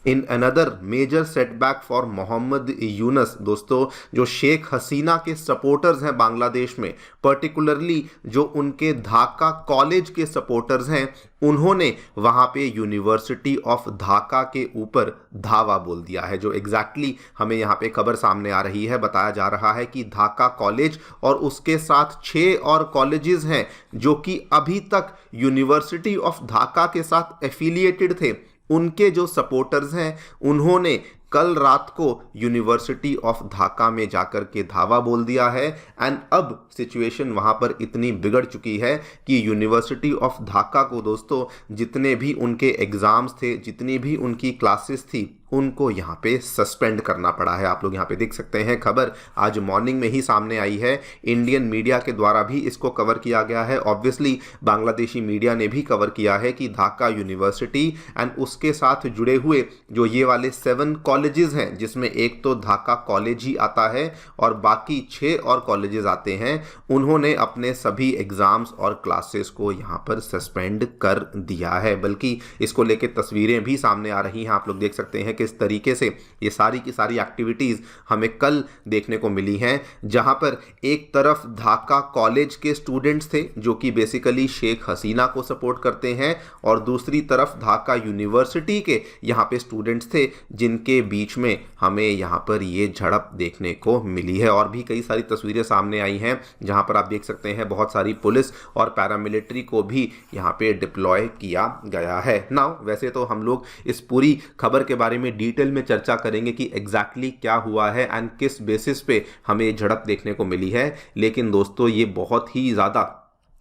In another major setback for Mohammad Yunus, दोस्तों जो शेख हसीना के सपोर्टर्स हैं बांग्लादेश में, पर्टिकुलरली जो उनके ढाका कॉलेज के सपोर्टर्स हैं, उन्होंने वहां पे यूनिवर्सिटी ऑफ ढाका के ऊपर धावा बोल दिया है। जो एग्जैक्टली हमें यहाँ पे खबर सामने आ रही है, बताया जा रहा है कि ढाका कॉलेज और उसके साथ 6 और कॉलेजेस हैं जो कि अभी तक यूनिवर्सिटी ऑफ ढाका के साथ एफिलिएटेड थे, उनके जो सपोर्टर्स हैं उन्होंने कल रात को यूनिवर्सिटी ऑफ ढाका में जाकर के धावा बोल दिया है। एंड अब सिचुएशन वहां पर इतनी बिगड़ चुकी है कि यूनिवर्सिटी ऑफ ढाका को दोस्तों जितने भी उनके एग्जाम्स थे, जितनी भी उनकी क्लासेस थी, उनको यहाँ पे सस्पेंड करना पड़ा है। आप लोग यहाँ पे देख सकते हैं, खबर आज मॉर्निंग में ही सामने आई है। इंडियन मीडिया के द्वारा भी इसको कवर किया गया है, ऑब्वियसली बांग्लादेशी मीडिया ने भी कवर किया है कि ढाका यूनिवर्सिटी एंड उसके साथ जुड़े हुए जो ये वाले 7 कॉलेजेस हैं, जिसमें एक तो ढाका कॉलेज ही आता है और बाकी 6 और कॉलेजेस आते हैं, उन्होंने अपने सभी एग्जाम्स और क्लासेस को यहाँ पर सस्पेंड कर दिया है। बल्कि इसको लेकर तस्वीरें भी सामने आ रही हैं, आप लोग देख सकते हैं किस तरीके से ये सारी की सारी एक्टिविटीज हमें कल देखने को मिली हैं, जहां पर एक तरफ ढाका कॉलेज के स्टूडेंट्स थे जो कि बेसिकली शेख हसीना को सपोर्ट करते हैं, और दूसरी तरफ ढाका यूनिवर्सिटी के यहां पे स्टूडेंट्स थे जिनके बीच में हमें यहां पर ये झड़प देखने को मिली है। और भी कई सारी तस्वीरें सामने आई हैं जहां पर आप देख सकते हैं बहुत सारी पुलिस और पैरामिलिट्री को भी यहां पे डिप्लॉय किया गया है। नाउ वैसे तो हम लोग इस पूरी खबर के बारे में डिटेल में चर्चा करेंगे कि एग्जैक्टली क्या हुआ है एंड किस बेसिस पे हमें झड़प देखने को मिली है, लेकिन दोस्तों ये बहुत ही ज़्यादा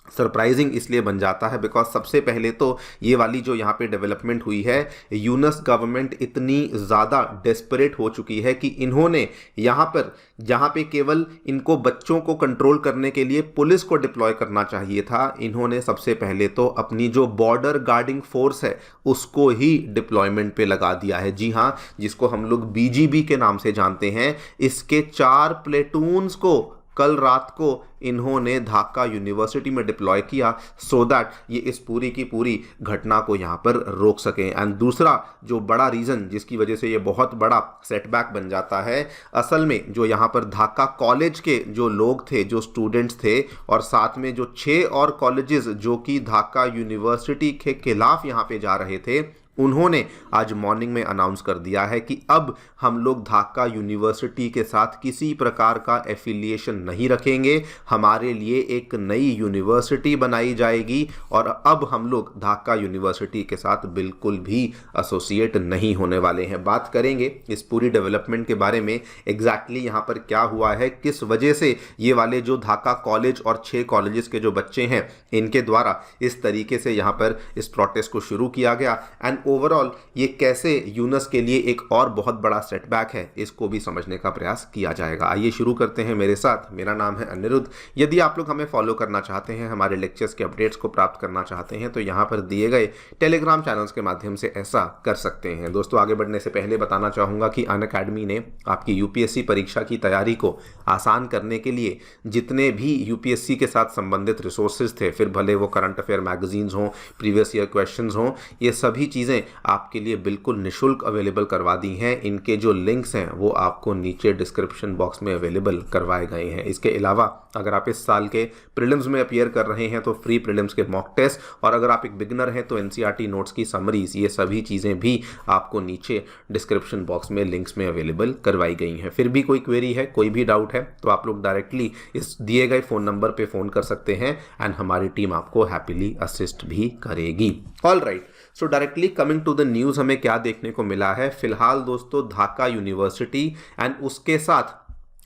सरप्राइजिंग इसलिए बन जाता है बिकॉज सबसे पहले तो ये वाली जो यहाँ पे डेवलपमेंट हुई है, यूनुस गवर्नमेंट इतनी ज़्यादा डेस्परेट हो चुकी है कि इन्होंने यहाँ पर जहाँ पे केवल इनको बच्चों को कंट्रोल करने के लिए पुलिस को डिप्लॉय करना चाहिए था, इन्होंने सबसे पहले तो अपनी जो बॉर्डर गार्डिंग फोर्स है उसको ही डिप्लॉयमेंट पे लगा दिया है। जी हाँ, जिसको हम लोग बीजीबी के नाम से जानते हैं। इसके 4 प्लेटून्स को कल रात को इन्होंने ढाका यूनिवर्सिटी में डिप्लॉय किया सो दैट ये इस पूरी की पूरी घटना को यहाँ पर रोक सकें। एंड दूसरा जो बड़ा रीज़न जिसकी वजह से ये बहुत बड़ा सेटबैक बन जाता है, असल में जो यहाँ पर ढाका कॉलेज के जो लोग थे, जो स्टूडेंट्स थे, और साथ में जो 6 और कॉलेजेस जो कि ढाका यूनिवर्सिटी के खिलाफ यहाँ पे जा रहे थे, उन्होंने आज मॉर्निंग में अनाउंस कर दिया है कि अब हम लोग ढाका यूनिवर्सिटी के साथ किसी प्रकार का एफिलिएशन नहीं रखेंगे, हमारे लिए एक नई यूनिवर्सिटी बनाई जाएगी और अब हम लोग ढाका यूनिवर्सिटी के साथ बिल्कुल भी एसोसिएट नहीं होने वाले हैं। बात करेंगे इस पूरी डेवलपमेंट के बारे में, एग्जैक्टली यहाँ पर क्या हुआ है, किस वजह से ये वाले जो ढाका कॉलेज और 6 कॉलेजेस के जो बच्चे हैं इनके द्वारा इस तरीके से यहाँ पर इस प्रोटेस्ट को शुरू किया गया, एंड ओवरऑल ये कैसे यूनुस के लिए एक और बहुत बड़ा सेटबैक है, इसको भी समझने का प्रयास किया जाएगा। आइए शुरू करते हैं मेरे साथ। मेरा नाम है अनिरुद्ध। यदि आप लोग हमें फॉलो करना चाहते हैं, हमारे लेक्चर्स के अपडेट्स को प्राप्त करना चाहते हैं, तो यहाँ पर दिए गए टेलीग्राम चैनल्स के माध्यम से ऐसा कर सकते हैं। दोस्तों आगे बढ़ने से पहले बताना चाहूँगा कि अनअकैडमी ने आपकी यूपीएससी परीक्षा की तैयारी को आसान करने के लिए जितने भी यूपीएससी के साथ संबंधित रिसोर्सेज थे, फिर भले वो करंट अफेयर मैगजीन्स हों, प्रीवियस ईयर क्वेश्चंस हों, ये सभी चीज़ें आपके लिए बिल्कुल निशुल्क अवेलेबल करवा दी हैं। इनके जो लिंक्स हैं वो आपको नीचे डिस्क्रिप्शन बॉक्स में अवेलेबल करवाए गए हैं। इसके अलावा अगर आप इस साल के प्रीलिम्स में अपीयर कर रहे हैं तो फ्री प्रीलिम्स के मॉक टेस्ट, और अगर आप एक बिगिनर हैं तो एनसीईआरटी नोट्स की समरीज, ये सभी चीज़ें भी आपको नीचे डिस्क्रिप्शन बॉक्स में लिंक्स में अवेलेबल करवाई गई हैं। फिर भी कोई क्वेरी है, कोई भी डाउट है, तो आप लोग डायरेक्टली इस दिए गए फ़ोन नंबर पर फ़ोन कर सकते हैं एंड हमारी टीम आपको हैप्पीली असिस्ट भी करेगी। All right, so directly coming to the news, हमें क्या देखने को मिला है फिलहाल दोस्तों, ढाका यूनिवर्सिटी एंड उसके साथ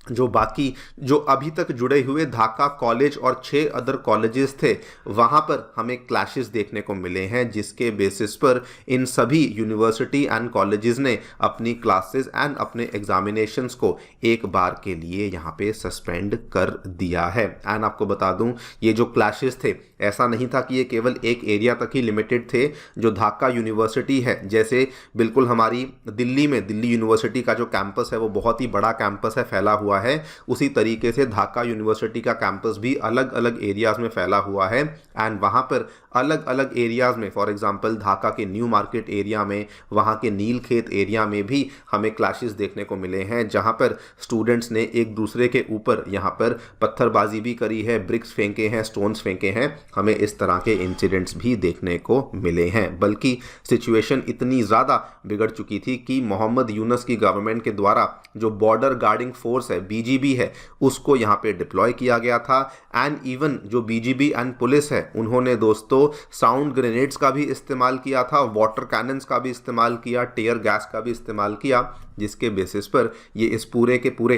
जो बाकी जो अभी तक जुड़े हुए ढाका कॉलेज और 6 अदर कॉलेजेस थे, वहाँ पर हमें क्लैशेस देखने को मिले हैं, जिसके बेसिस पर इन सभी यूनिवर्सिटी एंड कॉलेजेस ने अपनी क्लासेस एंड अपने एग्जामिनेशंस को एक बार के लिए यहाँ पे सस्पेंड कर दिया है। एंड आपको बता दूँ, ये जो क्लैशेस थे ऐसा नहीं था कि ये केवल एक एरिया तक ही लिमिटेड थे। जो ढाका यूनिवर्सिटी है, जैसे बिल्कुल हमारी दिल्ली में दिल्ली यूनिवर्सिटी का जो कैंपस है वो बहुत ही बड़ा कैंपस है, फैला हुआ हुआ है, उसी तरीके से ढाका यूनिवर्सिटी का कैंपस भी अलग अलग एरियाज में फैला हुआ है एंड वहाँ पर अलग अलग एरियाज में, फॉर एग्जांपल ढाका के न्यू मार्केट एरिया में, वहाँ के नीलखेत एरिया में भी हमें क्लैशेस देखने को मिले हैं, जहाँ पर स्टूडेंट्स ने एक दूसरे के ऊपर यहाँ पर पत्थरबाजी भी करी है, ब्रिक्स फेंके हैं, स्टोन्स फेंके हैं। हमें इस तरह के इंसिडेंट्स भी देखने को मिले हैं। बल्कि सिचुएशन इतनी ज़्यादा बिगड़ चुकी थी कि मोहम्मद यूनुस की गवर्नमेंट के द्वारा जो बॉर्डर गार्डिंग फोर्स है, बीजीबी है, उसको यहाँ पे डिप्लॉय किया गया था एंड इवन जो बीजीबी एंड पुलिस है उन्होंने दोस्तों साउंड ग्रेनेड्स का भी इस्तेमाल किया था, वाटर कैनन्स का भी इस्तेमाल किया, टीयर गैस का भी इस्तेमाल किया, जिसके बेसिस पर ये इस पूरे के पूरे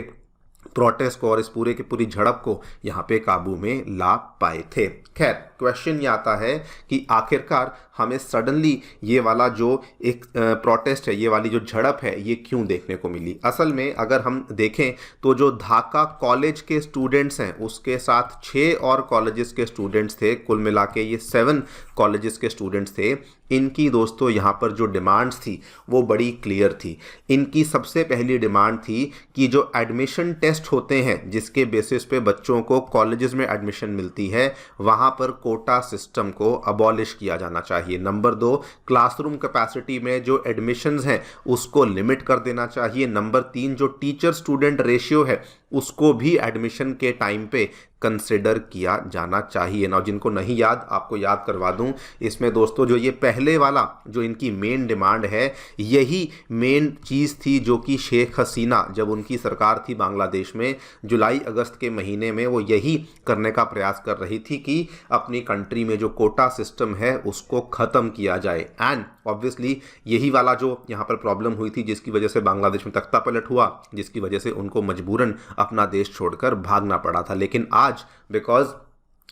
प्रोटेस्ट को और इस पूरे की पूरी झड़प को यहाँ पे काबू में ला पाए थे। खैर, क्वेश्चन ये आता है कि आखिरकार हमें सडनली ये वाला जो एक प्रोटेस्ट है, ये वाली जो झड़प है, ये क्यों देखने को मिली। असल में अगर हम देखें तो जो ढाका कॉलेज के स्टूडेंट्स हैं उसके साथ 6 और कॉलेजेस के स्टूडेंट्स थे, कुल मिला के ये 7 कॉलेजेस के स्टूडेंट्स थे। इनकी दोस्तों यहाँ पर जो डिमांड्स थी वो बड़ी क्लियर थी। इनकी सबसे पहली डिमांड थी कि जो एडमिशन टेस्ट होते हैं जिसके बेसिस पे बच्चों को कॉलेजेस में एडमिशन मिलती है, वहाँ पर कोटा सिस्टम को अबॉलिश किया जाना चाहिए। नंबर 2, क्लासरूम कैपेसिटी में जो एडमिशन्स हैं उसको लिमिट कर देना चाहिए। नंबर 3, जो टीचर स्टूडेंट रेशियो है उसको भी एडमिशन के टाइम पे कंसिडर किया जाना चाहिए। ना, जिनको नहीं याद आपको याद करवा दूं, इसमें दोस्तों जो ये पहले वाला जो इनकी मेन डिमांड है, यही मेन चीज़ थी जो कि शेख हसीना जब उनकी सरकार थी बांग्लादेश में जुलाई अगस्त के महीने में, वो यही करने का प्रयास कर रही थी कि अपनी कंट्री में जो कोटा सिस्टम है उसको ख़त्म किया जाए। एंड ऑब्वियसली यही वाला जो यहाँ पर प्रॉब्लम हुई थी जिसकी वजह से बांग्लादेश में तख्ता पलट हुआ, जिसकी वजह से उनको मजबूरन अपना देश छोड़कर भागना पड़ा था। लेकिन आज बिकॉज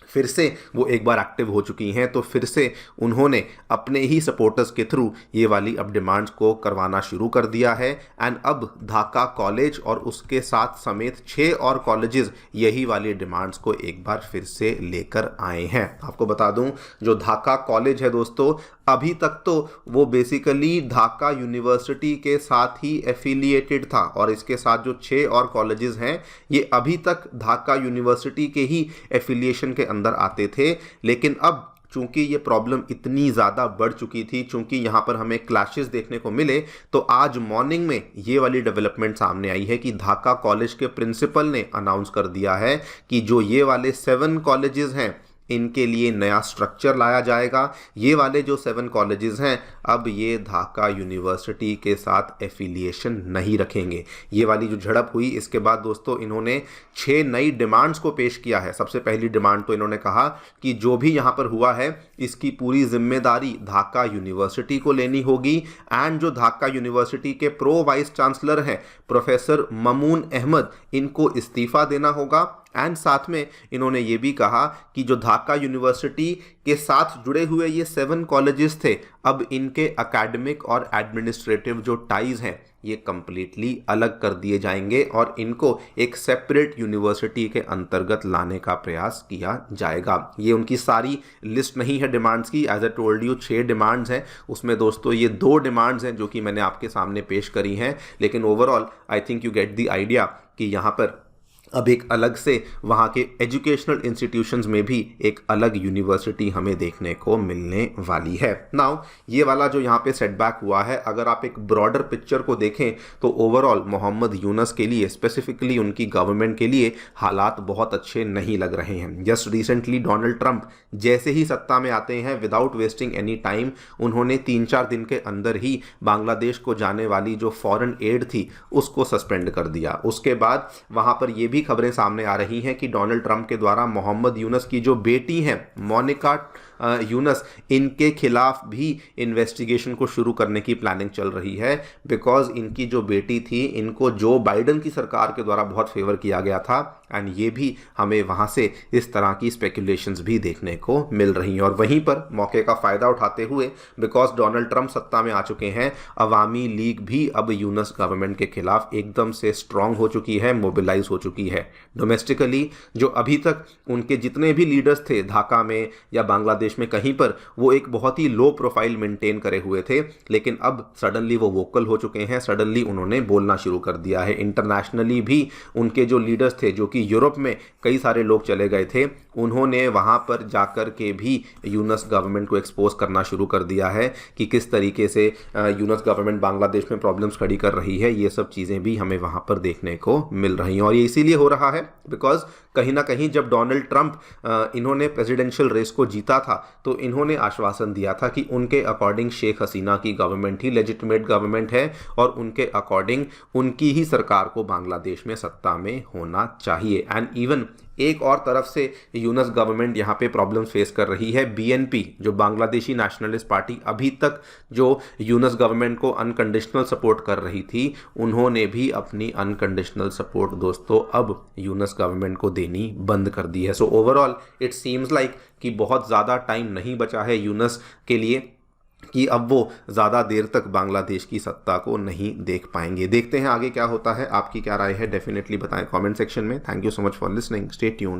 फिर से वो एक बार एक्टिव हो चुकी हैं, तो फिर से उन्होंने अपने ही सपोर्टर्स के थ्रू ये वाली अब डिमांड्स को करवाना शुरू कर दिया है। एंड अब ढाका कॉलेज और उसके साथ समेत 6 और कॉलेजेस यही वाली डिमांड्स को एक बार फिर से लेकर आए हैं। आपको बता दूं, जो ढाका कॉलेज है दोस्तों, अभी तक तो वो बेसिकली ढाका यूनिवर्सिटी के साथ ही एफिलिएटेड था और इसके साथ जो 6 और कॉलेजेस हैं ये अभी तक ढाका यूनिवर्सिटी के ही एफिलिएशन के अंदर आते थे। लेकिन अब चूंकि ये प्रॉब्लम इतनी ज़्यादा बढ़ चुकी थी, चूंकि यहाँ पर हमें क्लैशेस देखने को मिले, तो आज मॉर्निंग में ये वाली डेवलपमेंट सामने आई है कि ढाका कॉलेज के प्रिंसिपल ने अनाउंस कर दिया है कि जो ये वाले 7 कॉलेजेस हैं इनके लिए नया स्ट्रक्चर लाया जाएगा। ये वाले जो 7 कॉलेजेस हैं अब ये ढाका यूनिवर्सिटी के साथ एफिलिएशन नहीं रखेंगे। ये वाली जो झड़प हुई इसके बाद दोस्तों इन्होंने 6 नई डिमांड्स को पेश किया है। सबसे पहली डिमांड तो इन्होंने कहा कि जो भी यहाँ पर हुआ है इसकी पूरी जिम्मेदारी ढाका यूनिवर्सिटी को लेनी होगी एंड जो ढाका यूनिवर्सिटी के प्रो वाइस चांसलर हैं प्रोफेसर ममून अहमद, इनको इस्तीफ़ा देना होगा। एंड साथ में इन्होंने ये भी कहा कि जो ढाका यूनिवर्सिटी के साथ जुड़े हुए ये 7 कॉलेजेस थे, अब इनके एकेडमिक और एडमिनिस्ट्रेटिव जो टाइज हैं ये कंप्लीटली अलग कर दिए जाएंगे और इनको एक सेपरेट यूनिवर्सिटी के अंतर्गत लाने का प्रयास किया जाएगा। ये उनकी सारी लिस्ट नहीं है डिमांड्स की, as a told you 6 demands हैं, उसमें दोस्तों ये 2 डिमांड्स हैं जो कि मैंने आपके सामने पेश करी हैं। लेकिन overall I think you get the idea कि यहाँ पर अब एक अलग से वहाँ के एजुकेशनल इंस्टीट्यूशंस में भी एक अलग यूनिवर्सिटी हमें देखने को मिलने वाली है। नाउ ये वाला जो यहाँ पे सेटबैक हुआ है, अगर आप एक ब्रॉडर पिक्चर को देखें तो ओवरऑल मोहम्मद यूनुस के लिए, स्पेसिफिकली उनकी गवर्नमेंट के लिए हालात बहुत अच्छे नहीं लग रहे हैं। जस्ट रिसेंटली डोनाल्ड ट्रंप जैसे ही सत्ता में आते हैं, विदाउट वेस्टिंग एनी टाइम, उन्होंने 3-4 दिन के अंदर ही बांग्लादेश को जाने वाली जो फॉरेन एड थी उसको सस्पेंड कर दिया। उसके बाद वहाँ पर ये भी खबरें सामने आ रही हैं कि डोनाल्ड ट्रंप के द्वारा मोहम्मद यूनुस की जो बेटी हैं मोनिका यूनुस, इनके खिलाफ भी इन्वेस्टिगेशन को शुरू करने की प्लानिंग चल रही है। बिकॉज इनकी जो बेटी थी इनको जो बाइडन की सरकार के द्वारा बहुत फेवर किया गया था एंड ये भी हमें वहाँ से इस तरह की स्पेकुलेशंस भी देखने को मिल रही हैं। और वहीं पर मौके का फ़ायदा उठाते हुए, बिकॉज डोनाल्ड ट्रंप सत्ता में आ चुके हैं, अवामी लीग भी अब यूनुस गवर्नमेंट के खिलाफ एकदम से स्ट्रांग हो चुकी है, मोबिलाइज हो चुकी है। डोमेस्टिकली जो अभी तक उनके जितने भी लीडर्स थे ढाका में या बांग्लादेश बांग्लादेश में कहीं पर वो एक बहुत ही लो प्रोफाइल मेंटेन करे हुए थे, लेकिन अब सडनली वो वोकल हो चुके हैं, सडनली उन्होंने बोलना शुरू कर दिया है। इंटरनेशनली भी उनके जो लीडर्स थे, जो कि यूरोप में कई सारे लोग चले गए थे, उन्होंने वहाँ पर जाकर के भी यूनस गवर्नमेंट को एक्सपोज करना शुरू कर दिया है कि किस तरीके से यूनस गवर्नमेंट बांग्लादेश में प्रॉब्लम्स खड़ी कर रही है। ये सब चीज़ें भी हमें वहाँ पर देखने को मिल रही हैं, और ये इसीलिए हो रहा है बिकॉज कहीं ना कहीं जब डोनाल्ड ट्रंप इन्होंने प्रेसिडेंशियल रेस को जीता था तो इन्होंने आश्वासन दिया था कि उनके अकॉर्डिंग शेख हसीना की गवर्नमेंट ही लेजिटिमेट गवर्नमेंट है और उनके अकॉर्डिंग उनकी ही सरकार को बांग्लादेश में सत्ता में होना चाहिए। एंड इवन एक और तरफ से यूनस गवर्नमेंट यहाँ पे प्रॉब्लम्स फेस कर रही है। बीएनपी जो बांग्लादेशी नेशनलिस्ट पार्टी अभी तक जो यूनस गवर्नमेंट को अनकंडीशनल सपोर्ट कर रही थी, उन्होंने भी अपनी अनकंडीशनल सपोर्ट दोस्तों अब यूनस गवर्नमेंट को देनी बंद कर दी है। So overall it seems like कि बहुत ज़्यादा टाइम नहीं बचा है यूनस के लिए कि अब वो ज़्यादा देर तक बांग्लादेश की सत्ता को नहीं देख पाएंगे। देखते हैं आगे क्या होता है। आपकी क्या राय है, डेफिनेटली बताएं कमेंट सेक्शन में। Thank you so much for listening, stay tuned.